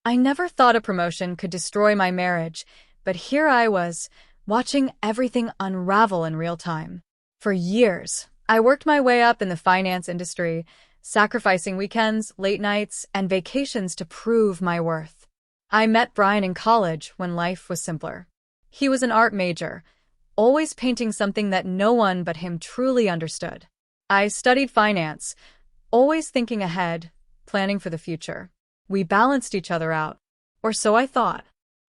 I never thought a promotion could destroy my marriage, but here I was, watching everything unravel in real time. For years, I worked my way up in the finance industry, sacrificing weekends, late nights, and vacations to prove my worth. I met Brian in college when life was simpler. He was an art major, always painting something that no one but him truly understood. I studied finance, always thinking ahead, planning for the future. We balanced each other out, or so I thought.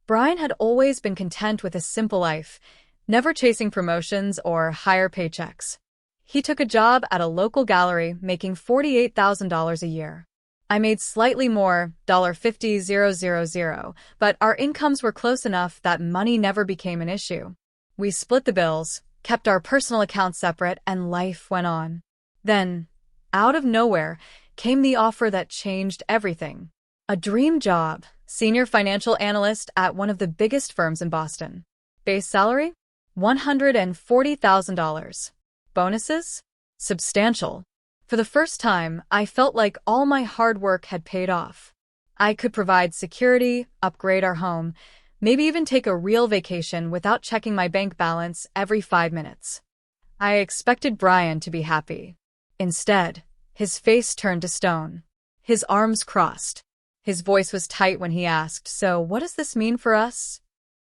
Brian had always been content with a simple life, never chasing promotions or higher paychecks. He took a job at a local gallery making $48,000 a year. I made slightly more, $50,000, but our incomes were close enough that money never became an issue. We split the bills, kept our personal accounts separate, and life went on. Then, out of nowhere, came the offer that changed everything. A dream job, senior financial analyst at one of the biggest firms in Boston. Base salary? $140,000. Bonuses? Substantial. For the first time, I felt like all my hard work had paid off. I could provide security, upgrade our home, maybe even take a real vacation without checking my bank balance every 5 minutes. I expected Brian to be happy. Instead, his face turned to stone. His arms crossed. His voice was tight when he asked, "So what does this mean for us?"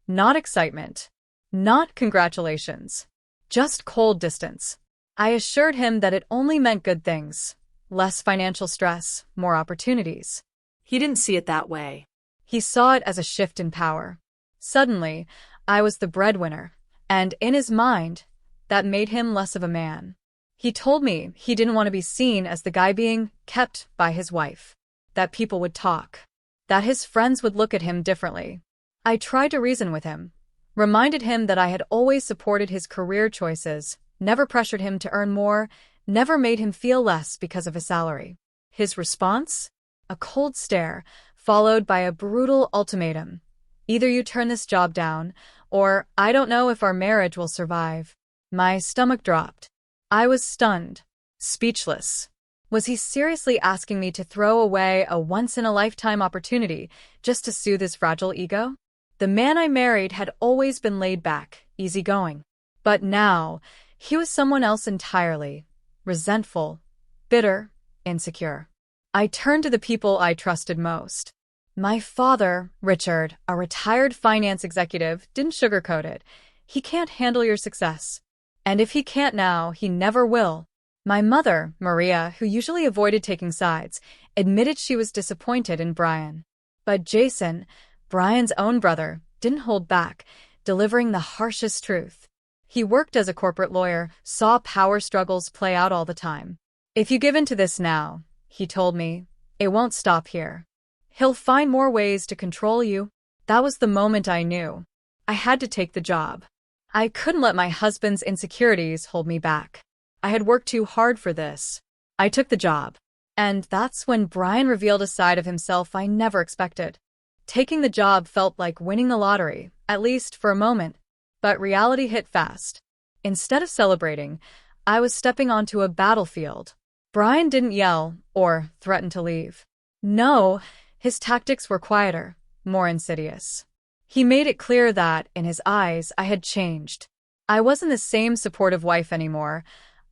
Not excitement. Not congratulations. Just cold distance. I assured him that it only meant good things. Less financial stress, more opportunities. He didn't see it that way. He saw it as a shift in power. Suddenly, I was the breadwinner, and in his mind, that made him less of a man. He told me he didn't want to be seen as the guy being kept by his wife. That people would talk. That his friends would look at him differently. I tried to reason with him. Reminded him that I had always supported his career choices, never pressured him to earn more, never made him feel less because of his salary. His response? A cold stare, followed by a brutal ultimatum. Either you turn this job down, or I don't know if our marriage will survive. My stomach dropped. I was stunned, speechless. Was he seriously asking me to throw away a once-in-a-lifetime opportunity just to soothe his fragile ego? The man I married had always been laid back, easygoing. But now, he was someone else entirely. Resentful, bitter, insecure. I turned to the people I trusted most. My father, Richard, a retired finance executive, didn't sugarcoat it. He can't handle your success. And if he can't now, he never will. My mother, Maria, who usually avoided taking sides, admitted she was disappointed in Brian. But Jason, Brian's own brother, didn't hold back, delivering the harshest truth. He worked as a corporate lawyer, saw power struggles play out all the time. "If you give in to this now," he told me, "it won't stop here. He'll find more ways to control you." That was the moment I knew. I had to take the job. I couldn't let my husband's insecurities hold me back. I had worked too hard for this. I took the job. And that's when Brian revealed a side of himself I never expected. Taking the job felt like winning the lottery, at least for a moment. But reality hit fast. Instead of celebrating, I was stepping onto a battlefield. Brian didn't yell or threaten to leave. No, his tactics were quieter, more insidious. He made it clear that, in his eyes, I had changed. I wasn't the same supportive wife anymore.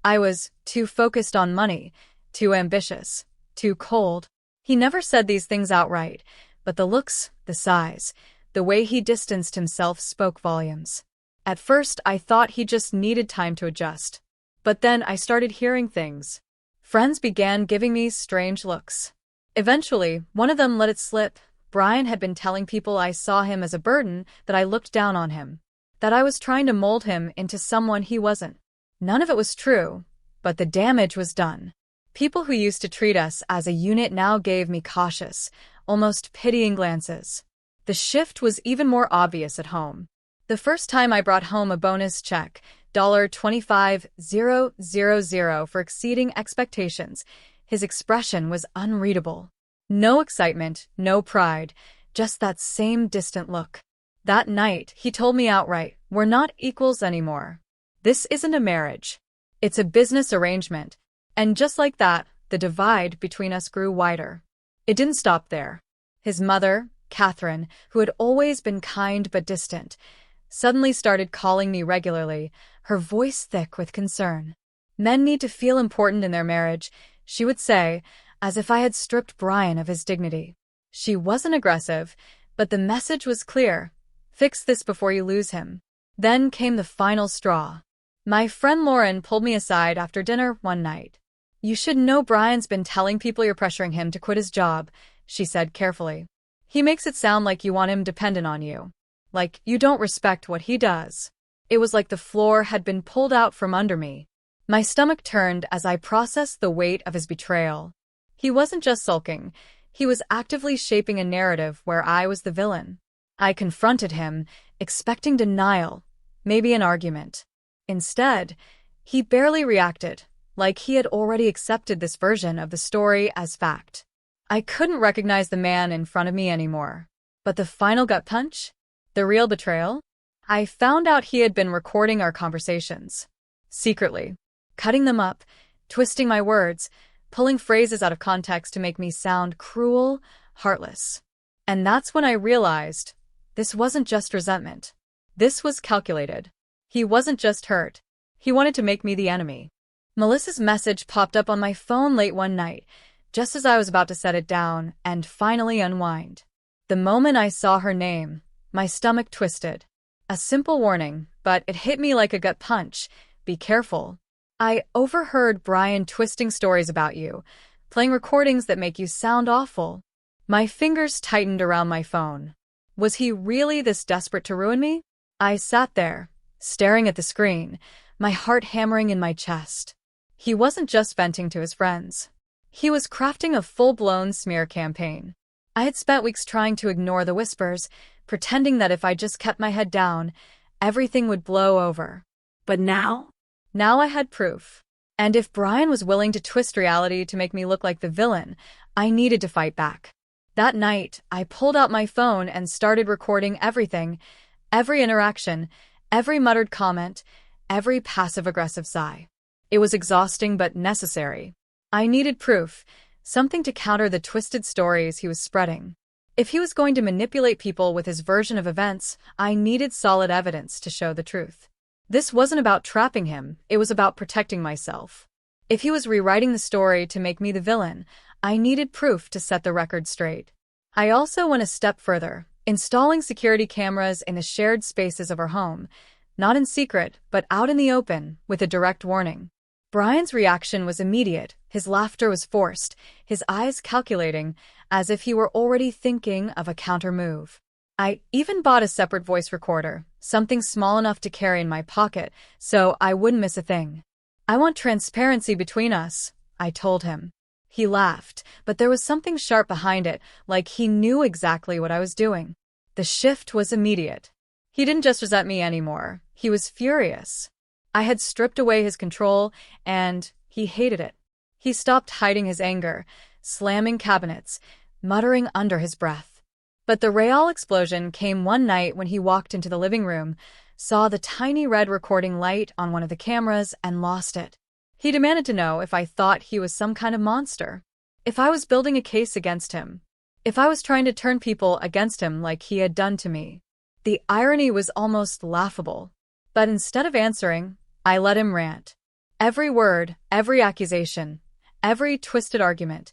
I was too focused on money, too ambitious, too cold. He never said these things outright, but the looks, the sighs, the way he distanced himself spoke volumes. At first, I thought he just needed time to adjust. But then I started hearing things. Friends began giving me strange looks. Eventually, one of them let it slip. Brian had been telling people I saw him as a burden, that I looked down on him, that I was trying to mold him into someone he wasn't. None of it was true, but the damage was done. People who used to treat us as a unit now gave me cautious, almost pitying glances. The shift was even more obvious at home. The first time I brought home a bonus check, $25,000 for exceeding expectations, his expression was unreadable. No excitement, no pride, just that same distant look. That night, he told me outright, "We're not equals anymore. This isn't a marriage. It's a business arrangement." And just like that, the divide between us grew wider. It didn't stop there. His mother, Catherine, who had always been kind but distant, suddenly started calling me regularly, her voice thick with concern. Men need to feel important in their marriage, she would say, as if I had stripped Brian of his dignity. She wasn't aggressive, but the message was clear. Fix this before you lose him. Then came the final straw. My friend Lauren pulled me aside after dinner one night. You should know Brian's been telling people you're pressuring him to quit his job, she said carefully. He makes it sound like you want him dependent on you. Like you don't respect what he does. It was like the floor had been pulled out from under me. My stomach turned as I processed the weight of his betrayal. He wasn't just sulking. He was actively shaping a narrative where I was the villain. I confronted him, expecting denial, maybe an argument. Instead, he barely reacted, like he had already accepted this version of the story as fact. I couldn't recognize the man in front of me anymore. But the final gut punch? The real betrayal? I found out he had been recording our conversations. Secretly. Cutting them up, twisting my words, pulling phrases out of context to make me sound cruel, heartless. And that's when I realized this wasn't just resentment. This was calculated. He wasn't just hurt. He wanted to make me the enemy. Melissa's message popped up on my phone late one night, just as I was about to set it down and finally unwind. The moment I saw her name, my stomach twisted. A simple warning, but it hit me like a gut punch. Be careful. I overheard Brian twisting stories about you, playing recordings that make you sound awful. My fingers tightened around my phone. Was he really this desperate to ruin me? I sat there, staring at the screen, my heart hammering in my chest. He wasn't just venting to his friends. He was crafting a full-blown smear campaign. I had spent weeks trying to ignore the whispers, pretending that if I just kept my head down, everything would blow over. But now? Now I had proof. And if Brian was willing to twist reality to make me look like the villain, I needed to fight back. That night, I pulled out my phone and started recording everything, every interaction, every muttered comment, every passive-aggressive sigh. It was exhausting but necessary. I needed proof, something to counter the twisted stories he was spreading. If he was going to manipulate people with his version of events, I needed solid evidence to show the truth. This wasn't about trapping him, it was about protecting myself. If he was rewriting the story to make me the villain, I needed proof to set the record straight. I also went a step further, installing security cameras in the shared spaces of our home, not in secret, but out in the open, with a direct warning. Brian's reaction was immediate, his laughter was forced, his eyes calculating, as if he were already thinking of a counter-move. I even bought a separate voice recorder, something small enough to carry in my pocket, so I wouldn't miss a thing. I want transparency between us, I told him. He laughed, but there was something sharp behind it, like he knew exactly what I was doing. The shift was immediate. He didn't just resent me anymore, he was furious. I had stripped away his control, and he hated it. He stopped hiding his anger, slamming cabinets, muttering under his breath. But the real explosion came one night when he walked into the living room, saw the tiny red recording light on one of the cameras, and lost it. He demanded to know if I thought he was some kind of monster, if I was building a case against him, if I was trying to turn people against him like he had done to me. The irony was almost laughable. But instead of answering, I let him rant. Every word, every accusation, every twisted argument,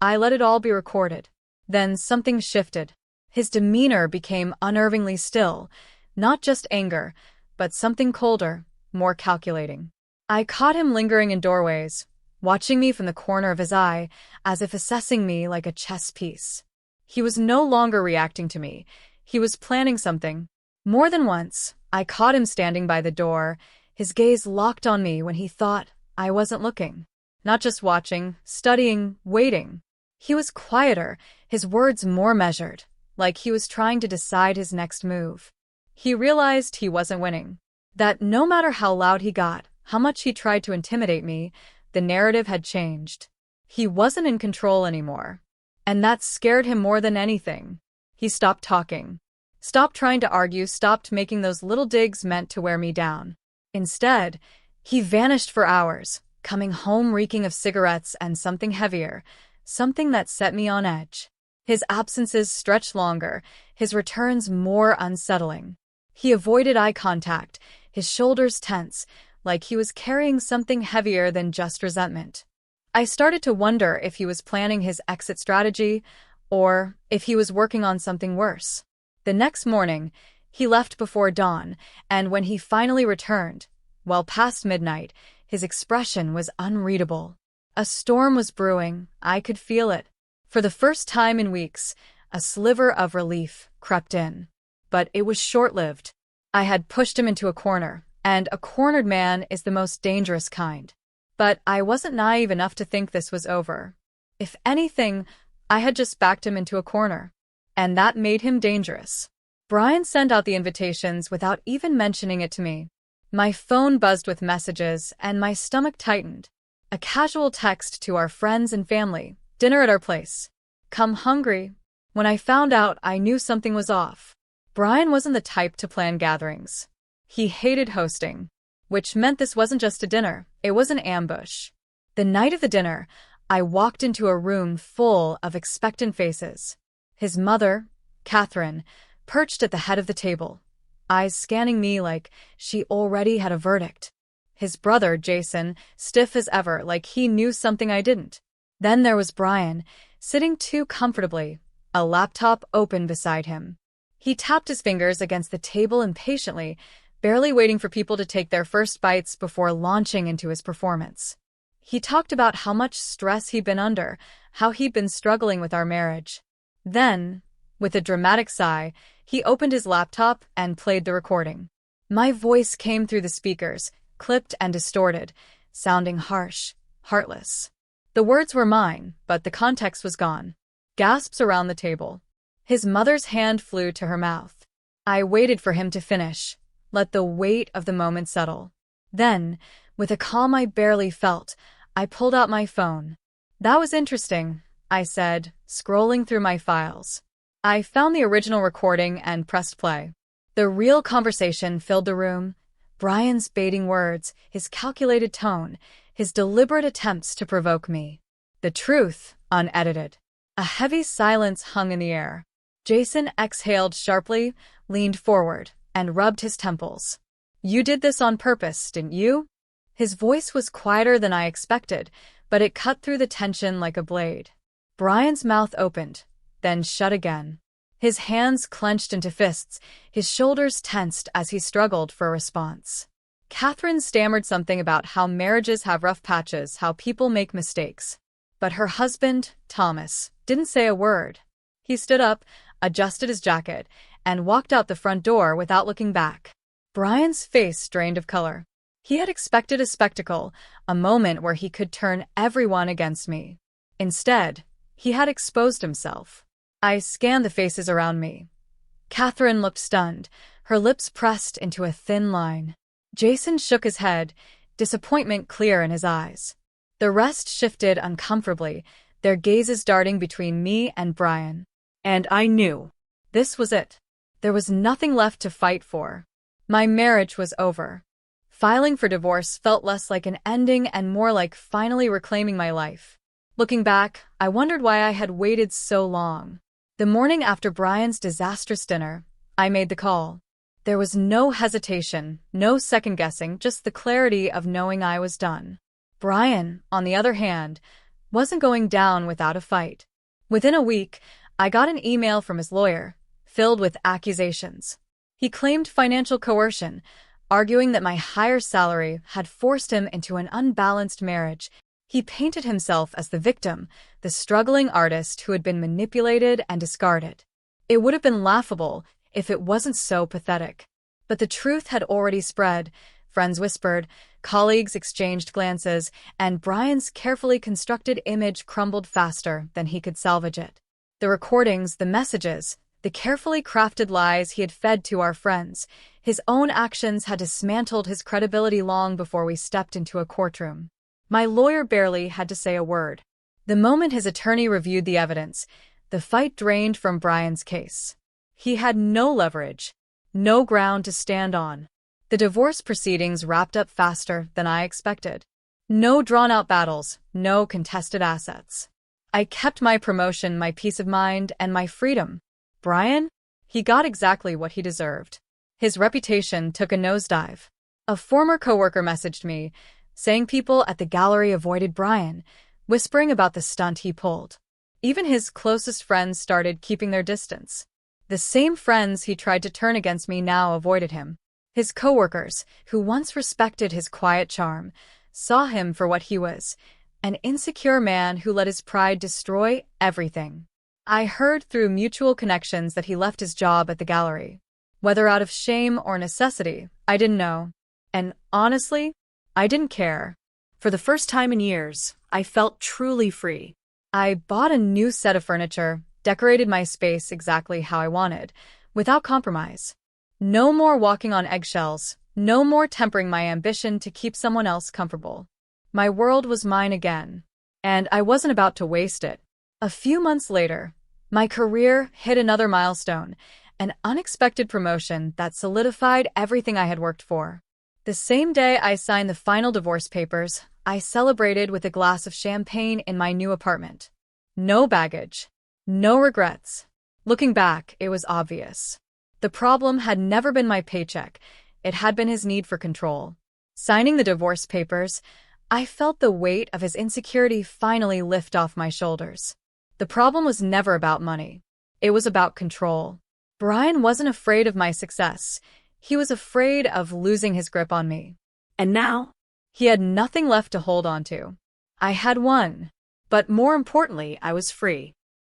I let it all be recorded. Then something shifted. His demeanor became unnervingly still, not just anger, but something colder, more calculating. I caught him lingering in doorways, watching me from the corner of his eye, as if assessing me like a chess piece. He was no longer reacting to me. He was planning something. More than once, I caught him standing by the door, his gaze locked on me when he thought I wasn't looking. Not just watching, studying, waiting. He was quieter, his words more measured, like he was trying to decide his next move. He realized he wasn't winning. That no matter how loud he got, how much he tried to intimidate me, the narrative had changed. He wasn't in control anymore. And that scared him more than anything. He stopped talking. Stopped trying to argue, stopped making those little digs meant to wear me down. Instead, he vanished for hours, coming home reeking of cigarettes and something heavier, something that set me on edge. His absences stretched longer, his returns more unsettling. He avoided eye contact, his shoulders tense, like he was carrying something heavier than just resentment. I started to wonder if he was planning his exit strategy, or if he was working on something worse. The next morning, he left before dawn, and when he finally returned, well past midnight, his expression was unreadable. A storm was brewing, I could feel it. For the first time in weeks, a sliver of relief crept in. But it was short-lived. I had pushed him into a corner, and a cornered man is the most dangerous kind. But I wasn't naive enough to think this was over. If anything, I had just backed him into a corner. And that made him dangerous. Brian sent out the invitations without even mentioning it to me. My phone buzzed with messages, and my stomach tightened. A casual text to our friends and family. Dinner at our place. Come hungry. When I found out, I knew something was off. Brian wasn't the type to plan gatherings. He hated hosting, which meant this wasn't just a dinner, it was an ambush. The night of the dinner, I walked into a room full of expectant faces. His mother, Catherine, perched at the head of the table, eyes scanning me like she already had a verdict. His brother, Jason, stiff as ever, like he knew something I didn't. Then there was Brian, sitting too comfortably, a laptop open beside him. He tapped his fingers against the table impatiently, barely waiting for people to take their first bites before launching into his performance. He talked about how much stress he'd been under, how he'd been struggling with our marriage. Then, with a dramatic sigh, he opened his laptop and played the recording. My voice came through the speakers, clipped and distorted, sounding harsh, heartless. The words were mine, but the context was gone. Gasps around the table. His mother's hand flew to her mouth. I waited for him to finish, let the weight of the moment settle. Then, with a calm I barely felt, I pulled out my phone. That was interesting, I said, scrolling through my files. I found the original recording and pressed play. The real conversation filled the room. Brian's baiting words, his calculated tone, his deliberate attempts to provoke me. The truth, unedited. A heavy silence hung in the air. Jason exhaled sharply, leaned forward, and rubbed his temples. You did this on purpose, didn't you? His voice was quieter than I expected, but it cut through the tension like a blade. Brian's mouth opened, then shut again. His hands clenched into fists, his shoulders tensed as he struggled for a response. Catherine stammered something about how marriages have rough patches, how people make mistakes. But her husband, Thomas, didn't say a word. He stood up, adjusted his jacket, and walked out the front door without looking back. Brian's face drained of color. He had expected a spectacle, a moment where he could turn everyone against me. Instead, he had exposed himself. I scanned the faces around me. Catherine looked stunned, her lips pressed into a thin line. Jason shook his head, disappointment clear in his eyes. The rest shifted uncomfortably, their gazes darting between me and Brian. And I knew. This was it. There was nothing left to fight for. My marriage was over. Filing for divorce felt less like an ending and more like finally reclaiming my life. Looking back, I wondered why I had waited so long. The morning after Brian's disastrous dinner, I made the call. There was no hesitation, no second-guessing, just the clarity of knowing I was done. Brian, on the other hand, wasn't going down without a fight. Within a week, I got an email from his lawyer, filled with accusations. He claimed financial coercion, arguing that my higher salary had forced him into an unbalanced marriage. He painted himself as the victim, the struggling artist who had been manipulated and discarded. It would have been laughable if it wasn't so pathetic. But the truth had already spread. Friends whispered, colleagues exchanged glances, and Brian's carefully constructed image crumbled faster than he could salvage it. The recordings, the messages, the carefully crafted lies he had fed to our friends, his own actions had dismantled his credibility long before we stepped into a courtroom. My lawyer barely had to say a word. The moment his attorney reviewed the evidence, the fight drained from Brian's case. He had no leverage, no ground to stand on. The divorce proceedings wrapped up faster than I expected. No drawn-out battles, no contested assets. I kept my promotion, my peace of mind, and my freedom. Brian? He got exactly what he deserved. His reputation took a nosedive. A former coworker messaged me, saying people at the gallery avoided Brian, whispering about the stunt he pulled. Even his closest friends started keeping their distance. The same friends he tried to turn against me now avoided him. His coworkers, who once respected his quiet charm, saw him for what he was, an insecure man who let his pride destroy everything. I heard through mutual connections that he left his job at the gallery. Whether out of shame or necessity, I didn't know. And honestly, I didn't care. For the first time in years, I felt truly free. I bought a new set of furniture, decorated my space exactly how I wanted, without compromise. No more walking on eggshells, no more tempering my ambition to keep someone else comfortable. My world was mine again, and I wasn't about to waste it. A few months later, my career hit another milestone, an unexpected promotion that solidified everything I had worked for. The same day I signed the final divorce papers, I celebrated with a glass of champagne in my new apartment. No baggage. No regrets. Looking back, it was obvious. The problem had never been my paycheck. It had been his need for control. Signing the divorce papers, I felt the weight of his insecurity finally lift off my shoulders. The problem was never about money. It was about control. Brian wasn't afraid of my success. He was afraid of losing his grip on me. And now? He had nothing left to hold on to. I had won. But more importantly, I was free.